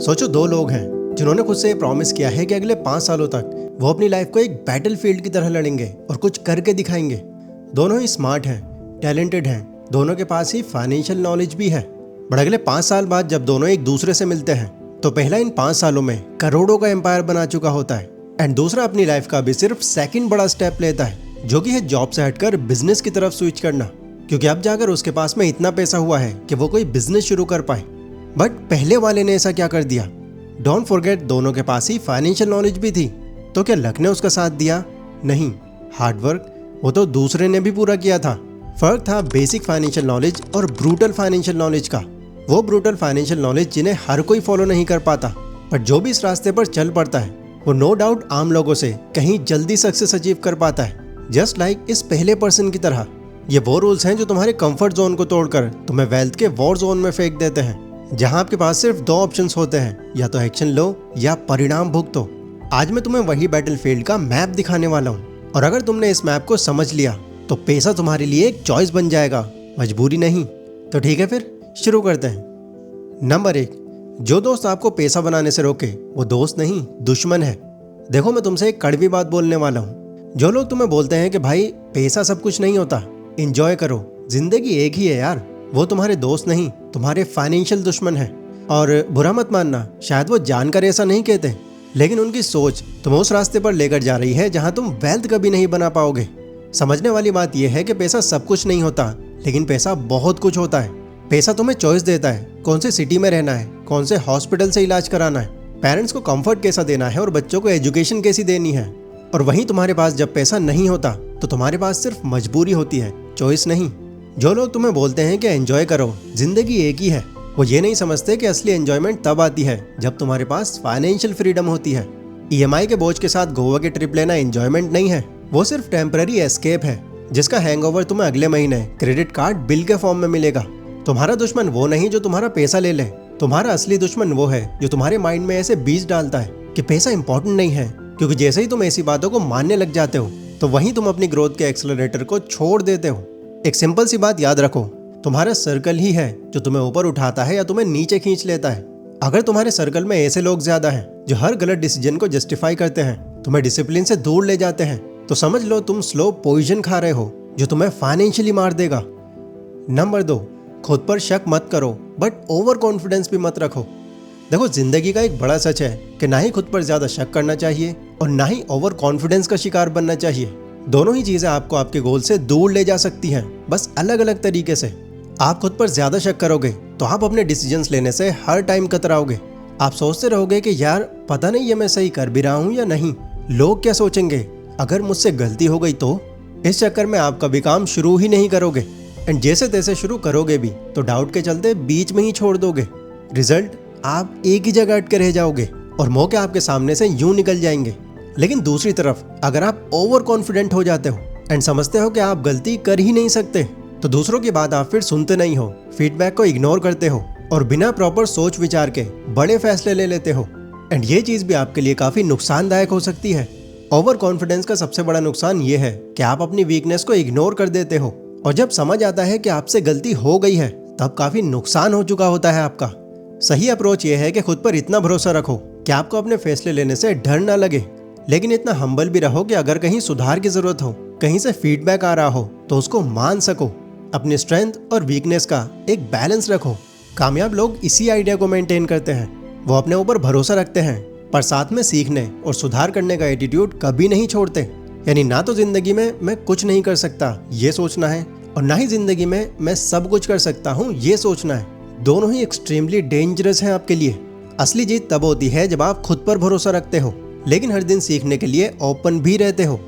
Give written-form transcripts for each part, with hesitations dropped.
सोचो दो लोग हैं जिन्होंने खुद से ये प्रॉमिस किया है कि अगले 5 सालों तक वो अपनी लाइफ को एक बैटलफील्ड की तरह लड़ेंगे और कुछ करके दिखाएंगे। दोनों ही स्मार्ट हैं, टैलेंटेड हैं, दोनों के पास ही फाइनेंशियल नॉलेज भी है। बट अगले 5 साल बाद जब दोनों एक दूसरे से मिलते हैं तो पहला इन 5 सालों में करोड़ों का एम्पायर बना चुका होता है एंड दूसरा अपनी लाइफ का भी सिर्फ सेकंड बड़ा स्टेप लेता है, जो कि है जॉब से हटकर बिजनेस की तरफ स्विच करना, क्योंकि अब जाकर उसके पास में इतना पैसा हुआ है कि वो कोई बिजनेस शुरू कर पाए। बट पहले वाले ने ऐसा क्या कर दिया? डोंट फॉरगेट, दोनों के पास ही फाइनेंशियल नॉलेज भी थी। तो क्या लक ने उसका साथ दिया? नहीं, हार्डवर्क वो तो दूसरे ने भी पूरा किया था। फर्क था बेसिक फाइनेंशियल नॉलेज और ब्रूटल फाइनेंशियल नॉलेज का। वो ब्रूटल फाइनेंशियल नॉलेज जिन्हें हर कोई फॉलो नहीं कर पाता, पर जो भी इस रास्ते पर चल पड़ता है वो नो डाउट आम लोगों से कहीं जल्दी सक्सेस अचीव कर पाता है। जस्ट लाइक इस पहले पर्सन की तरह। ये वो रूल्स हैं जो तुम्हारे कंफर्ट जोन को तोड़कर तुम्हें वेल्थ के वॉर जोन में फेंक देते हैं, जहां आपके पास सिर्फ 2 ऑप्शंस होते हैं, या तो एक्शन लो या परिणाम भुगतो। आज मैं तुम्हें वही बैटलफील्ड का मैप दिखाने वाला हूँ, और अगर तुमने इस मैप को समझ लिया तो पैसा तुम्हारे लिए एक चॉइस बन जाएगा, मजबूरी नहीं। तो ठीक है, फिर शुरू करते हैं। नंबर 1, जो दोस्त आपको पैसा बनाने से रोके वो दोस्त नहीं, दुश्मन है। देखो, मैं तुमसे एक कड़वी बात बोलने वाला हूँ। जो लोग तुम्हें बोलते हैं कि भाई पैसा सब कुछ नहीं होता, एंजॉय करो, जिंदगी एक ही है यार, वो तुम्हारे दोस्त नहीं, तुम्हारे फाइनेंशियल दुश्मन है। और बुरा मत मानना, शायद वो जानकर ऐसा नहीं कहते, लेकिन उनकी सोच तुम्हें उस रास्ते पर लेकर जा रही है जहां तुम वेल्थ कभी नहीं बना पाओगे। समझने वाली बात यह है कि पैसा सब कुछ नहीं होता, लेकिन पैसा बहुत कुछ होता है। पैसा तुम्हें चॉइस देता है कौन से सिटी में रहना है, कौन से हॉस्पिटल से इलाज कराना है, पेरेंट्स को कंफर्ट कैसा देना है और बच्चों को एजुकेशन कैसी देनी है। और वहीं तुम्हारे पास जब पैसा नहीं होता तो तुम्हारे पास सिर्फ मजबूरी होती है, चॉइस नहीं। जो लोग तुम्हें बोलते हैं कि एंजॉय करो, जिंदगी एक ही है, वो ये नहीं समझते कि असली एंजॉयमेंट तब आती है जब तुम्हारे पास फाइनेंशियल फ्रीडम होती है। ईएमआई के बोझ के साथ गोवा की ट्रिप लेना एंजॉयमेंट नहीं है, वो सिर्फ टेम्पररी एस्केप है, जिसका हैंगओवर तुम्हें अगले महीने क्रेडिट कार्ड बिल के फॉर्म में मिलेगा। तुम्हारा दुश्मन वो नहीं जो तुम्हारा पैसा ले ले, तुम्हारा असली दुश्मन वो है जो तुम्हारे माइंड में ऐसे बीज डालता है कि पैसा इंपॉर्टेंट नहीं है, क्योंकि जैसे ही तुम ऐसी बातों को मानने लग जाते हो तो वहीं तुम अपनी ग्रोथ के एक्सेलरेटर को छोड़ देते हो। एक सिंपल सी बात याद रखो, तुम्हारा सर्कल ही है जो तुम्हें ऊपर उठाता है या तुम्हें नीचे खींच लेता है। अगर तुम्हारे सर्कल में ऐसे लोग ज्यादा हैं जो हर गलत डिसीजन को जस्टिफाई करते हैं, तुम्हें डिसिप्लिन से दूर ले जाते हैं, तो समझ लो तुम स्लो पॉइजन खा रहे हो जो तुम्हें फाइनेंशियली मार देगा। नंबर 2, खुद पर शक मत करो, बट ओवर कॉन्फिडेंस भी मत रखो। देखो, जिंदगी का एक बड़ा सच है कि ना ही खुद पर ज्यादा शक करना चाहिए और ना ही ओवर कॉन्फिडेंस का शिकार बनना चाहिए। दोनों ही चीजें आपको आपके गोल से दूर ले जा सकती हैं, बस अलग अलग तरीके से। आप खुद पर ज्यादा शक करोगे तो आप अपने डिसीजंस लेने से हर टाइम कतराओगे। आप सोचते रहोगे कि यार पता नहीं ये मैं सही कर भी रहा हूँ या नहीं, लोग क्या सोचेंगे, अगर मुझसे गलती हो गई तो। इस चक्कर में आप कभी काम शुरू ही नहीं करोगे, एंड जैसे तैसे शुरू करोगे भी तो डाउट के चलते बीच में ही छोड़ दोगे। रिजल्ट, आप एक ही जगह अटके रह जाओगे और मौके आपके सामने से यूं निकल जाएंगे। लेकिन दूसरी तरफ अगर आप ओवर कॉन्फिडेंट हो जाते हो एंड समझते हो कि आप गलती कर ही नहीं सकते, तो दूसरों की बात आप फिर सुनते नहीं हो, फीडबैक को इग्नोर करते हो और बिना प्रॉपर सोच विचार के बड़े फैसले ले लेते हो। एंड ये चीज भी आपके लिए काफी नुकसानदायक हो सकती है। ओवर कॉन्फिडेंस का सबसे बड़ा नुकसान ये है कि आप अपनी वीकनेस को इग्नोर कर देते हो, और जब समझ आता है कि आपसे गलती हो गई है तब काफी नुकसान हो चुका होता है आपका। सही अप्रोच ये है कि खुद पर इतना भरोसा रखो कि आपको अपने फैसले लेने से डर ना लगे, लेकिन इतना हम्बल भी रहो कि अगर कहीं सुधार की जरूरत हो, कहीं से फीडबैक आ रहा हो, तो उसको मान सको। अपनी स्ट्रेंथ और वीकनेस का एक बैलेंस रखो। कामयाब लोग इसी आइडिया को मेंटेन करते हैं। वो अपने ऊपर भरोसा रखते हैं, पर साथ में सीखने और सुधार करने का एटीट्यूड कभी नहीं छोड़ते। यानी ना तो जिंदगी में मैं कुछ नहीं कर सकता ये सोचना है, और ना ही जिंदगी में मैं सब कुछ कर सकता हूँ ये सोचना है। दोनों ही एक्सट्रीमली डेंजरस हैं आपके लिए। असली जीत तब होती है जब आप खुद पर भरोसा रखते हो, लेकिन हर दिन सीखने के लिए ओपन भी रहते हो।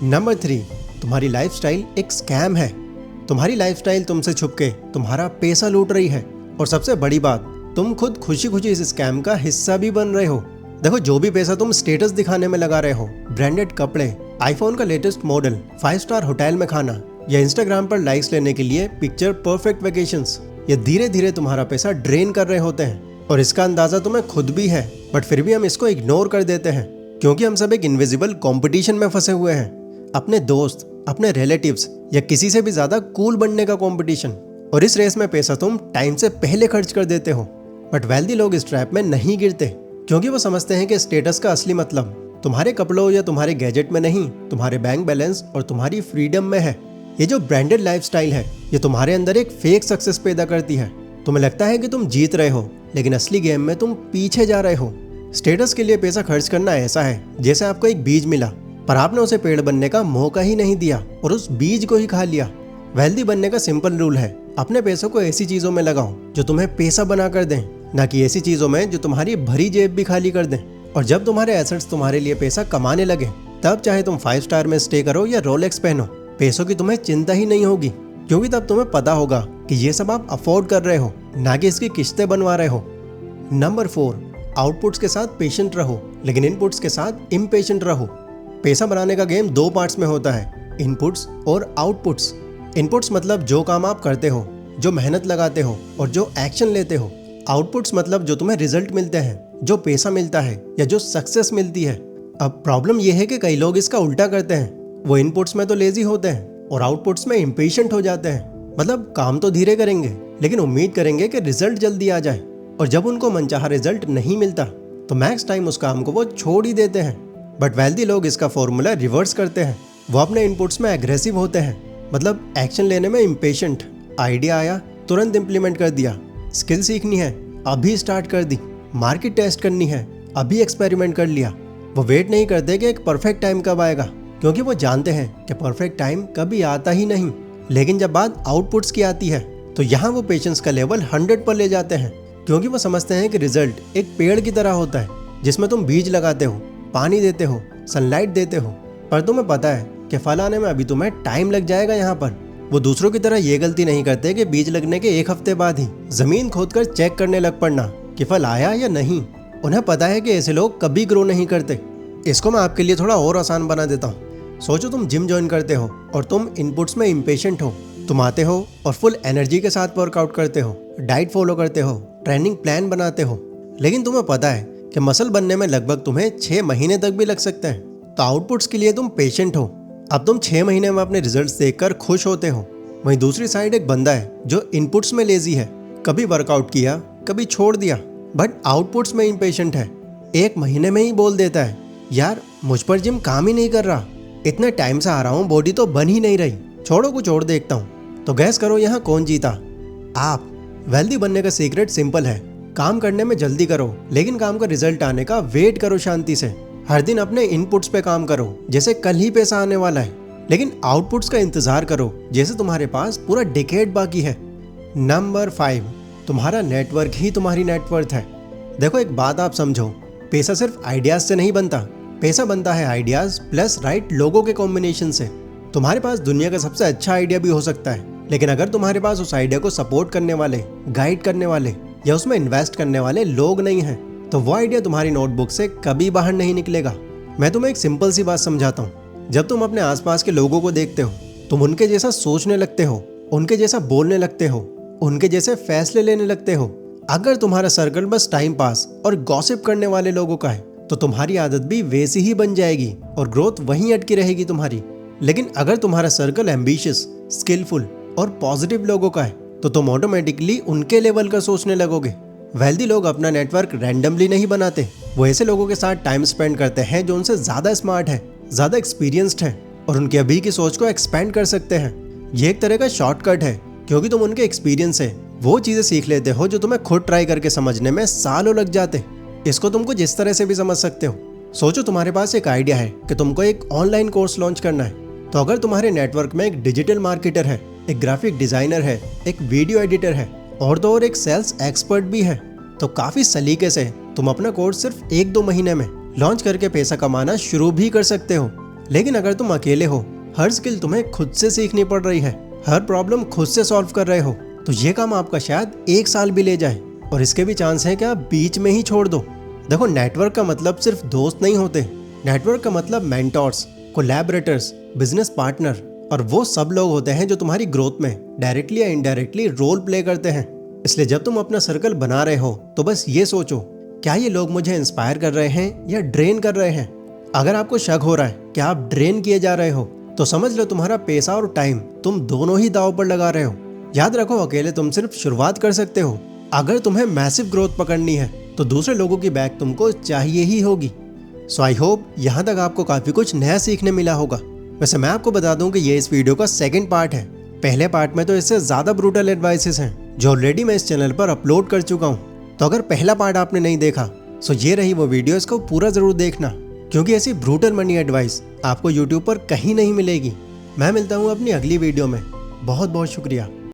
नंबर 3, तुम्हारी लाइफस्टाइल एक स्कैम है। तुम्हारी लाइफस्टाइल तुमसे छुपके तुम्हारा पैसा लूट रही है, और सबसे बड़ी बात, तुम खुद खुशी खुशी इस स्कैम का हिस्सा भी बन रहे हो। देखो, जो भी पैसा तुम स्टेटस दिखाने में लगा रहे हो, ब्रांडेड कपड़े, आईफोन का लेटेस्ट मॉडल, 5 स्टार होटल में खाना, या इंस्टाग्राम पर लाइक्स लेने के लिए पिक्चर परफेक्ट वेकेशंस, ये धीरे धीरे तुम्हारा पैसा ड्रेन कर रहे होते हैं। और इसका अंदाजा तुम्हें खुद भी है, बट फिर भी हम इसको इग्नोर कर देते हैं, क्योंकि हम सब एक इनविजिबल कंपटीशन में फंसे हुए हैं। अपने दोस्त, अपने रिलेटिव्स या किसी से भी ज्यादा कूल बनने का कंपटीशन। और इस रेस में पैसा तुम टाइम से पहले खर्च कर देते हो। बट वेल्दी लोग इस ट्रैप में नहीं गिरते, क्योंकि वो समझते हैं कि स्टेटस का असली मतलब तुम्हारे कपड़ों या तुम्हारे गैजेट में नहीं, तुम्हारे बैंक बैलेंस और तुम्हारी फ्रीडम में है। ये जो ब्रांडेड लाइफस्टाइल है, ये तुम्हारे अंदर एक फेक सक्सेस पैदा करती है। तुम्हें लगता है कि तुम जीत रहे हो, लेकिन असली गेम में तुम पीछे जा रहे हो। स्टेटस के लिए पैसा खर्च करना ऐसा है जैसे आपको एक बीज मिला, पर आपने उसे पेड़ बनने का मौका ही नहीं दिया और उस बीज को ही खा लिया। वेल्दी बनने का सिंपल रूल है, अपने पैसों को ऐसी चीजों में लगाओ जो तुम्हें पैसा बना कर दें, ना कि ऐसी चीजों में जो तुम्हारी भरी जेब भी खाली कर दें। और जब तुम्हारे एसेट्स तुम्हारे लिए पैसा कमाने लगे, तब चाहे तुम 5 स्टार में स्टे करो या रोलेक्स पहनो, पैसों की तुम्हें चिंता ही नहीं होगी, क्योंकि तब तुम्हें पता होगा कि ये सब आप अफोर्ड कर रहे हो, ना कि इसकी किस्तें बनवा रहे हो। नंबर 4, आउटपुट्स के साथ पेशेंट रहो, लेकिन इनपुट्स के साथ इम्पेशेंट रहो। पैसा बनाने का गेम 2 पार्ट्स में होता है, इनपुट्स और आउटपुट्स। इनपुट्स मतलब जो काम आप करते हो, जो मेहनत लगाते हो और जो एक्शन लेते हो। आउटपुट्स मतलब जो तुम्हें रिजल्ट मिलते हैं, जो पैसा मिलता है या जो सक्सेस मिलती है। अब प्रॉब्लम यह है कि कई लोग इसका उल्टा करते हैं, वो इनपुट्स में तो लेजी होते हैं और आउटपुट्स में इम्पेशेंट हो जाते हैं। मतलब काम तो धीरे करेंगे, लेकिन उम्मीद करेंगे कि रिजल्ट जल्दी आ जाए, और जब उनको मनचाहा रिजल्ट नहीं मिलता तो मैक्स टाइम उस काम को वो छोड़ ही देते हैं। बट वेल्दी लोग इसका फॉर्मूला रिवर्स करते हैं। वो अपने इनपुट्स में एग्रेसिव होते हैं, मतलब एक्शन लेने में इम्पेशेंट। आइडिया आया, तुरंत इम्प्लीमेंट कर दिया। स्किल सीखनी है, अभी स्टार्ट कर दी। मार्केट टेस्ट करनी है, अभी एक्सपेरिमेंट कर लिया। वो वेट नहीं करते कि एक परफेक्ट टाइम कब आएगा, क्योंकि वो जानते हैं कि परफेक्ट टाइम कभी आता ही नहीं। लेकिन जब बात आउटपुट्स की आती है, तो यहाँ वो पेशेंस का लेवल 100 पर ले जाते हैं, क्योंकि वो समझते हैं कि रिजल्ट एक पेड़ की तरह होता है, जिसमें तुम बीज लगाते हो, पानी देते हो, सनलाइट देते हो, पर तुम्हें पता है कि फल आने में अभी तुम्हें टाइम लग जाएगा। यहाँ पर वो दूसरों की तरह ये गलती नहीं करते कि बीज लगने के 1 हफ्ते बाद ही जमीन खोदकर चेक करने लग पड़ना कि फल आया या नहीं। उन्हें पता है कि ऐसे लोग कभी ग्रो नहीं करते। इसको मैं आपके लिए थोड़ा और आसान बना देता हूँ। सोचो तुम जिम ज्वाइन करते हो और तुम इनपुट्स में इम्पेशेंट हो। तुम आते हो और फुल एनर्जी के साथ वर्कआउट करते हो, डाइट फॉलो करते हो, ट्रेनिंग प्लान बनाते हो, लेकिन तुम्हें पता है कि मसल बनने में लगभग तुम्हें 6 महीने तक भी लग सकते हैं। तो आउटपुट्स के लिए तुम पेशेंट हो। अब तुम 6 महीने में अपने रिजल्ट्स देखकर खुश होते हो। वहीं दूसरी साइड एक बंदा है जो इनपुट्स में लेजी है, कभी वर्कआउट किया, कभी छोड़ दिया, बट आउटपुट्स में इम्पेशेंट है। 1 महीने में ही बोल देता है, यार मुझ पर जिम काम ही नहीं कर रहा, इतने टाइम से आ रहा हूँ, बॉडी तो बन ही नहीं रही, छोड़ो कुछ और देखता हूँ। तो गैस करो यहाँ कौन जीता? आप। वेल्दी बनने का सीक्रेट सिंपल है, काम करने में जल्दी करो, लेकिन काम का रिजल्ट आने का वेट करो शांति से। हर दिन अपने इनपुट्स पे काम करो जैसे कल ही पैसा आने वाला है, लेकिन आउटपुट्स का इंतजार करो जैसे तुम्हारे पास पूरा डिकेड बाकी है। नंबर 5, तुम्हारा नेटवर्क ही तुम्हारी नेटवर्थ है। देखो एक बात आप समझो, पैसा सिर्फ आइडियाज से नहीं बनता, पैसा बनता है आइडियाज प्लस राइट लोगों के कॉम्बिनेशन से। तुम्हारे पास दुनिया का सबसे अच्छा आइडिया भी हो सकता है, लेकिन अगर तुम्हारे पास उस आइडिया को सपोर्ट करने वाले, गाइड करने वाले या उसमें इन्वेस्ट करने वाले लोग नहीं हैं, तो वो आइडिया तुम्हारी नोटबुक से कभी बाहर नहीं निकलेगा। मैं तुम्हें एक सिंपल सी बात समझाता हूँ। जब तुम अपने आसपास के लोगों को देखते हो, तुम उनके जैसा सोचने लगते हो, उनके जैसा बोलने लगते हो, उनके जैसे फैसले लेने लगते हो। अगर तुम्हारा सर्कल बस टाइम पास और गॉसिप करने वाले लोगों का है, तो तुम्हारी आदत भी वैसी ही बन जाएगी और ग्रोथ वहीं अटकी रहेगी तुम्हारी। लेकिन अगर तुम्हारा सर्कल एम्बिशियस, स्किलफुल और पॉजिटिव लोगों का है, तो तुम ऑटोमेटिकली उनके लेवल का सोचने लगोगे। वेल्दी लोग अपना नेटवर्क रैंडमली नहीं बनाते, वो ऐसे लोगों के साथ टाइम स्पेंड करते हैं जो उनसे ज़्यादा स्मार्ट है, ज़्यादा एक्सपीरियंस्ड है और उनके अभी की सोच को एक्सपेंड कर सकते हैं। ये एक तरह का शॉर्टकट है, क्योंकि तुम उनके एक्सपीरियंस से वो चीज़ें सीख लेते हो जो तुम्हें खुद ट्राई करके समझने में सालों लग जाते। इसको तुम कुछ इस तरह से भी समझ सकते हो। सोचो तुम्हारे पास एक आइडिया है कि तुमको एक ऑनलाइन कोर्स लॉन्च करना है, तो अगर तुम्हारे नेटवर्क में एक डिजिटल मार्केटर है, एक ग्राफिक डिज़ाइनर है, एक वीडियो एडिटर है और तो और एक सेल्स एक्सपर्ट भी है, तो काफ़ी सलीके से तुम अपना कोर्स सिर्फ 1-2 महीने में लॉन्च करके पैसा कमाना शुरू भी कर सकते हो। लेकिन अगर तुम अकेले हो, हर स्किल तुम्हें खुद से सीखनी पड़ रही है, हर प्रॉब्लम खुद से सॉल्व कर रहे हो, तो ये काम आपका शायद 1 साल भी ले जाए और इसके भी चांस है कि आप बीच में ही छोड़ दो। देखो नेटवर्क का मतलब सिर्फ दोस्त नहीं होते, नेटवर्क का मतलब मेंटोर्स, कोलैबोरेटर्स, बिजनेस पार्टनर और वो सब लोग होते हैं जो तुम्हारी ग्रोथ में डायरेक्टली या इनडायरेक्टली रोल प्ले करते हैं। इसलिए जब तुम अपना सर्कल बना रहे हो, तो बस ये सोचो, क्या ये लोग मुझे इंस्पायर कर रहे हैं या ड्रेन कर रहे हैं? अगर आपको शक हो रहा है कि आप ड्रेन किए जा रहे हो, तो समझ लो तुम्हारा पैसा और टाइम तुम दोनों ही दांव पर लगा रहे हो। याद रखो, अकेले तुम सिर्फ शुरुआत कर सकते हो, अगर तुम्हें मैसिव ग्रोथ पकड़नी है तो दूसरे लोगों की बैक तुमको चाहिए ही होगी। सो आई होप यहाँ तक आपको काफ़ी कुछ नया सीखने मिला होगा। वैसे मैं आपको बता दूं कि ये इस वीडियो का सेकंड पार्ट है। पहले पार्ट में तो इससे ज़्यादा ब्रूटल एडवाइसेस हैं जो ऑलरेडी मैं इस चैनल पर अपलोड कर चुका हूँ। तो अगर पहला पार्ट आपने नहीं देखा सो ये रही वो वीडियो, इसको पूरा ज़रूर देखना, क्योंकि ऐसी ब्रूटल मनी एडवाइस आपको यूट्यूब पर कहीं नहीं मिलेगी। मैं मिलता हूँ अपनी अगली वीडियो में। बहुत बहुत शुक्रिया।